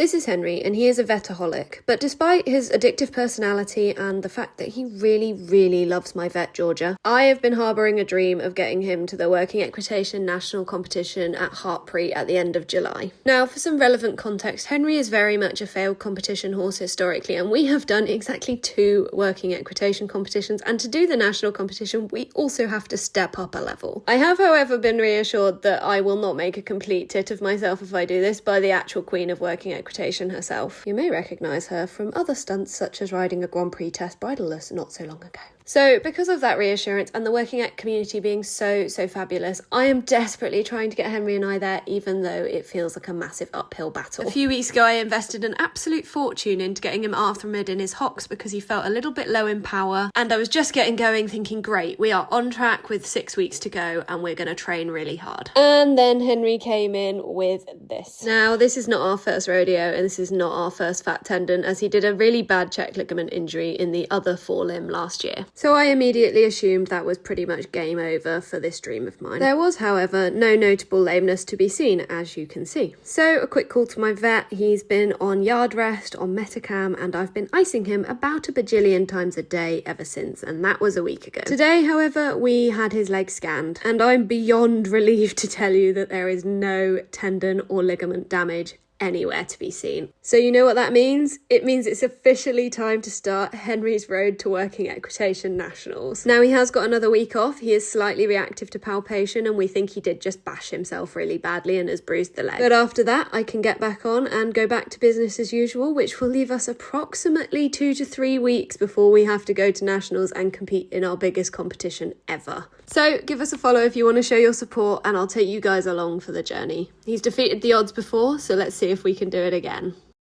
This is Henry, and he is a vetaholic, but despite his addictive personality and the fact that he really, really loves my vet, Georgia, I have been harbouring a dream of getting him to the Working Equitation National Competition at Hartpury at the end of July. Now, for some relevant context, Henry is very much a failed competition horse historically, and we have done exactly 2 Working Equitation competitions, and to do the national competition, we also have to step up a level. I have, however, been reassured that I will not make a complete tit of myself if I do this by the actual queen of Working Equitation herself. You may recognise her from other stunts such as riding a Grand Prix test bridleless not so long ago. So because of that reassurance and the Working Ec community being so fabulous, I am desperately trying to get Henry and I there, even though it feels like a massive uphill battle. A few weeks ago I invested an absolute fortune into getting him arthrimid in his hocks because he felt a little bit low in power, and I was just getting going thinking, great, we are on track with 6 weeks to go and we're going to train really hard. And then Henry came in with this. Now, this is not our first rodeo and this is not our first fat tendon, as he did a really bad check ligament injury in the other forelimb last year. So I immediately assumed that was pretty much game over for this dream of mine. There was, however, no notable lameness to be seen, as you can see. So a quick call to my vet. He's been on yard rest, on Metacam, and I've been icing him about a bajillion times a day ever since, and that was a week ago. Today, however, we had his leg scanned, and I'm beyond relieved to tell you that there is no tendon or ligament damage anywhere to be seen. So you know what that means? It means it's officially time to start Henry's road to Working Equitation Nationals. Now, he has got another week off. He is slightly reactive to palpation, and we think he did just bash himself really badly and has bruised the leg. But after that, I can get back on and go back to business as usual, which will leave us approximately 2 to 3 weeks before we have to go to Nationals and compete in our biggest competition ever. So give us a follow if you want to show your support, and I'll take you guys along for the journey. He's defeated the odds before, so let's see if we can do it again.